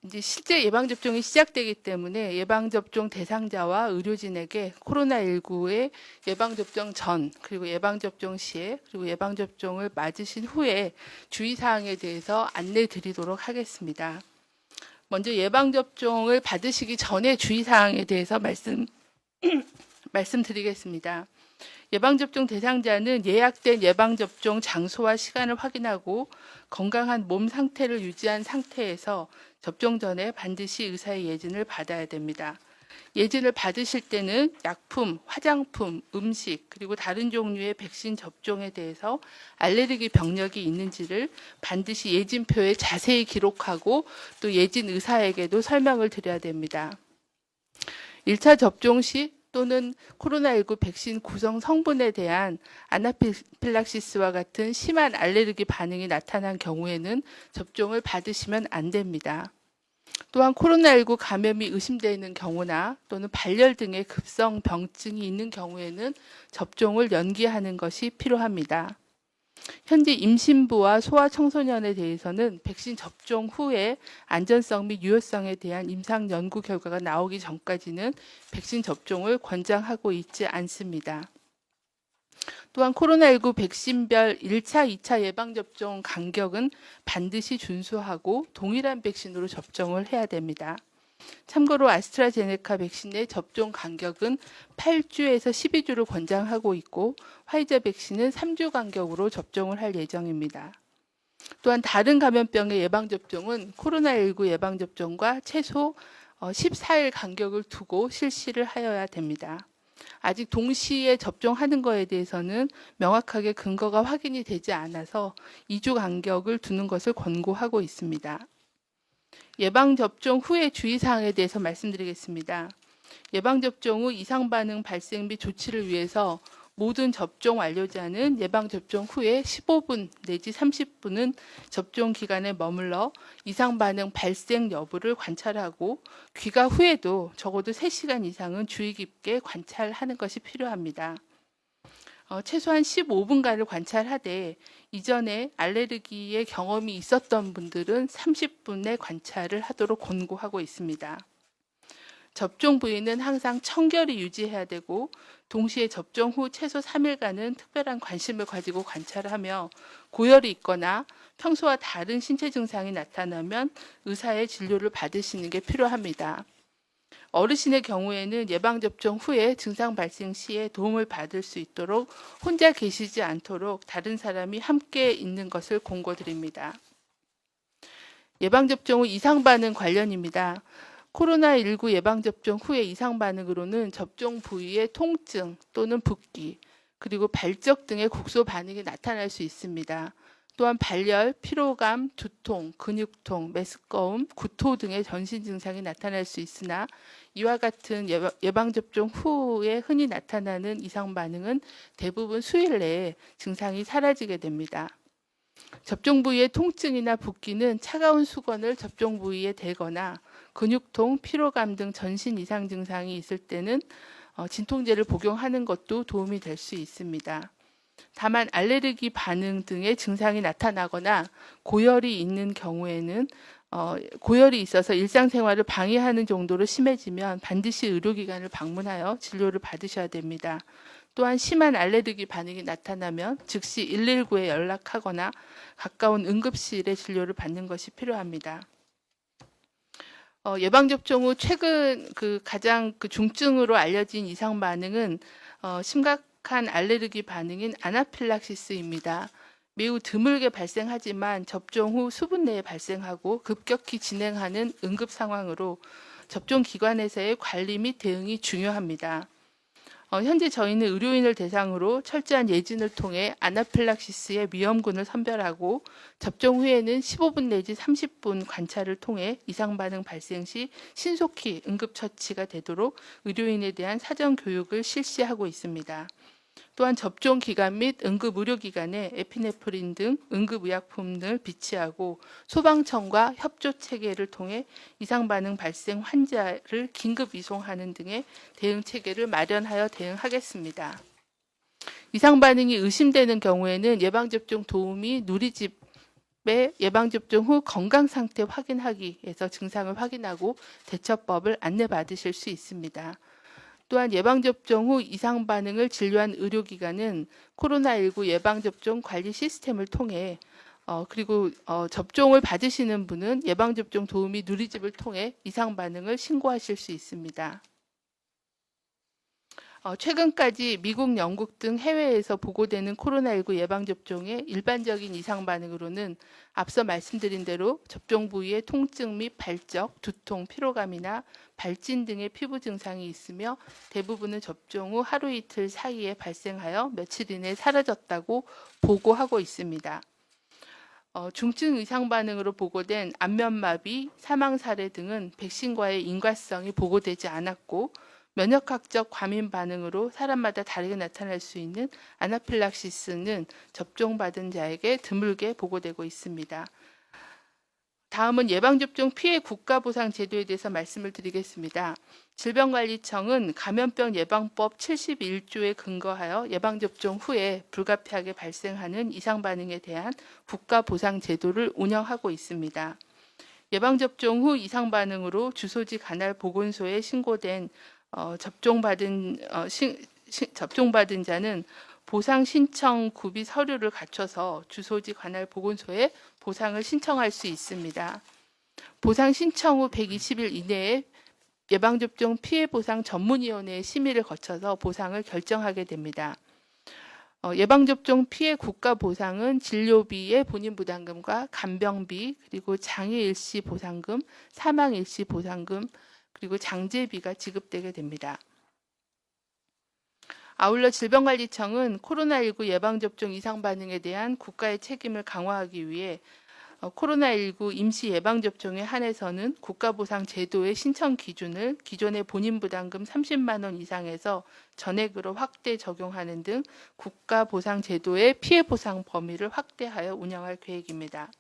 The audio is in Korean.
이제 실제 예방접종이 시작되기 때문에 예방접종 대상자와 의료진에게 코로나19의 예방접종 전, 그리고 예방접종 시에, 그리고 예방접종을 맞으신 후에 주의사항에 대해서 안내 드리도록 하겠습니다. 먼저 예방접종을 받으시기 전에 주의사항에 대해서 말씀드리겠습니다. 예방접종 대상자는 예약된 예방접종 장소와 시간을 확인하고 건강한 몸 상태를 유지한 상태에서 접종 전에 반드시 의사의 예진을 받아야 됩니다. 예진을 받으실 때는 약품, 화장품, 음식, 그리고 다른 종류의 백신 접종에 대해서 알레르기 병력이 있는지를 반드시 예진표에 자세히 기록하고 또 예진 의사에게도 설명을 드려야 됩니다. 1차 접종 시 또는 코로나19 백신 구성 성분에 대한 아나필락시스와 같은 심한 알레르기 반응이 나타난 경우에는 접종을 받으시면 안 됩니다. 또한 코로나19 감염이 의심되는 경우나 또는 발열 등의 급성 병증이 있는 경우에는 접종을 연기하는 것이 필요합니다. 현재 임신부와 소아청소년에 대해서는 백신 접종 후에 안전성 및 유효성에 대한 임상 연구 결과가 나오기 전까지는 백신 접종을 권장하고 있지 않습니다. 또한 코로나19 백신별 1차, 2차 예방접종 간격은 반드시 준수하고 동일한 백신으로 접종을 해야 됩니다. 참고로 아스트라제네카 백신의 접종 간격은 8주에서 12주를 권장하고 있고 화이자 백신은 3주 간격으로 접종을 할 예정입니다. 또한 다른 감염병의 예방접종은 코로나19 예방접종과 최소 14일 간격을 두고 실시를 하여야 됩니다. 아직 동시에 접종하는 것에 대해서는 명확하게 근거가 확인이 되지 않아서 2주 간격을 두는 것을 권고하고 있습니다. 예방접종 후의 주의사항에 대해서 말씀드리겠습니다. 예방접종 후 이상반응 발생 및 조치를 위해서 모든 접종 완료자는 예방접종 후에 15분 내지 30분은 접종 기간에 머물러 이상반응 발생 여부를 관찰하고 귀가 후에도 적어도 3시간 이상은 주의 깊게 관찰하는 것이 필요합니다. 최소한 15분간을 관찰하되 이전에 알레르기의 경험이 있었던 분들은 30분의 관찰을 하도록 권고하고 있습니다. 접종 부위는 항상 청결이 유지해야 되고 동시에 접종 후 최소 3일간은 특별한 관심을 가지고 관찰하며 고열이 있거나 평소와 다른 신체 증상이 나타나면 의사의 진료를 받으시는 게 필요합니다. 어르신의 경우에는 예방접종 후에 증상 발생 시에 도움을 받을 수 있도록 혼자 계시지 않도록 다른 사람이 함께 있는 것을 권고드립니다. 예방접종 후 이상반응 관련입니다. 코로나19 예방접종 후의 이상반응으로는 접종 부위의 통증 또는 붓기, 그리고 발적 등의 국소 반응이 나타날 수 있습니다. 또한 발열, 피로감, 두통, 근육통, 메스꺼움, 구토 등의 전신 증상이 나타날 수 있으나 이와 같은 예방접종 후에 흔히 나타나는 이상 반응은 대부분 수일 내에 증상이 사라지게 됩니다. 접종 부위의 통증이나 붓기는 차가운 수건을 접종 부위에 대거나 근육통, 피로감 등 전신 이상 증상이 있을 때는 진통제를 복용하는 것도 도움이 될 수 있습니다. 다만 알레르기 반응 등의 증상이 나타나거나 고열이 있는 경우에는 고열이 있어서 일상생활을 방해하는 정도로 심해지면 반드시 의료기관을 방문하여 진료를 받으셔야 됩니다. 또한 심한 알레르기 반응이 나타나면 즉시 119에 연락하거나 가까운 응급실의 진료를 받는 것이 필요합니다. 예방접종 후 최근 가장 중증으로 알려진 이상 반응은 심각한 알레르기 반응인 아나필락시스입니다. 매우 드물게 발생하지만 접종 후 수분 내에 발생하고 급격히 진행하는 응급 상황으로 접종 기관에서의 관리 및 대응이 중요합니다. 현재 저희는 의료인을 대상으로 철저한 예진을 통해 아나필락시스의 위험군을 선별하고 접종 후에는 15분 내지 30분 관찰을 통해 이상 반응 발생 시 신속히 응급처치가 되도록 의료인에 대한 사전 교육을 실시하고 있습니다. 또한 접종 기간 및 응급의료기관에 에피네프린 등 응급의약품을 비치하고 소방청과 협조 체계를 통해 이상 반응 발생 환자를 긴급 이송하는 등의 대응 체계를 마련하여 대응하겠습니다. 이상 반응이 의심되는 경우에는 예방접종 도우미 누리집 예방접종 후 건강 상태 확인하기에서 증상을 확인하고 대처법을 안내받으실 수 있습니다. 또한 예방접종 후 이상 반응을 진료한 의료기관은 코로나19 예방접종 관리 시스템을 통해 그리고 접종을 받으시는 분은 예방접종 도우미 누리집을 통해 이상 반응을 신고하실 수 있습니다. 최근까지 미국, 영국 등 해외에서 보고되는 코로나19 예방접종의 일반적인 이상 반응으로는 앞서 말씀드린 대로 접종 부위의 통증 및 발적, 두통, 피로감이나 발진 등의 피부 증상이 있으며 대부분은 접종 후 하루 이틀 사이에 발생하여 며칠 이내에 사라졌다고 보고하고 있습니다. 중증 이상 반응으로 보고된 안면마비, 사망 사례 등은 백신과의 인과성이 보고되지 않았고 면역학적 과민 반응으로 사람마다 다르게 나타날 수 있는 아나필락시스는 접종받은 자에게 드물게 보고되고 있습니다. 다음은 예방접종 피해 국가보상 제도에 대해서 말씀을 드리겠습니다. 질병관리청은 감염병 예방법 71조에 근거하여 예방접종 후에 불가피하게 발생하는 이상 반응에 대한 국가보상 제도를 운영하고 있습니다. 예방접종 후 이상 반응으로 주소지 관할 보건소에 신고된 접종받은 자는 보상 신청 구비 서류를 갖춰서 주소지 관할 보건소에 보상을 신청할 수 있습니다. 보상 신청 후 120일 이내에 예방접종 피해보상 전문위원회의 심의를 거쳐서 보상을 결정하게 됩니다. 예방접종 피해 국가보상은 진료비의 본인부담금과 간병비, 그리고 장애일시 보상금, 사망일시 보상금, 그리고 장제비가 지급되게 됩니다. 아울러 질병관리청은 코로나19 예방접종 이상 반응에 대한 국가의 책임을 강화하기 위해 코로나19 임시 예방접종에 한해서는 국가보상 제도의 신청 기준을 기존의 본인부담금 30만 원 이상에서 전액으로 확대 적용하는 등 국가보상 제도의 피해보상 범위를 확대하여 운영할 계획입니다.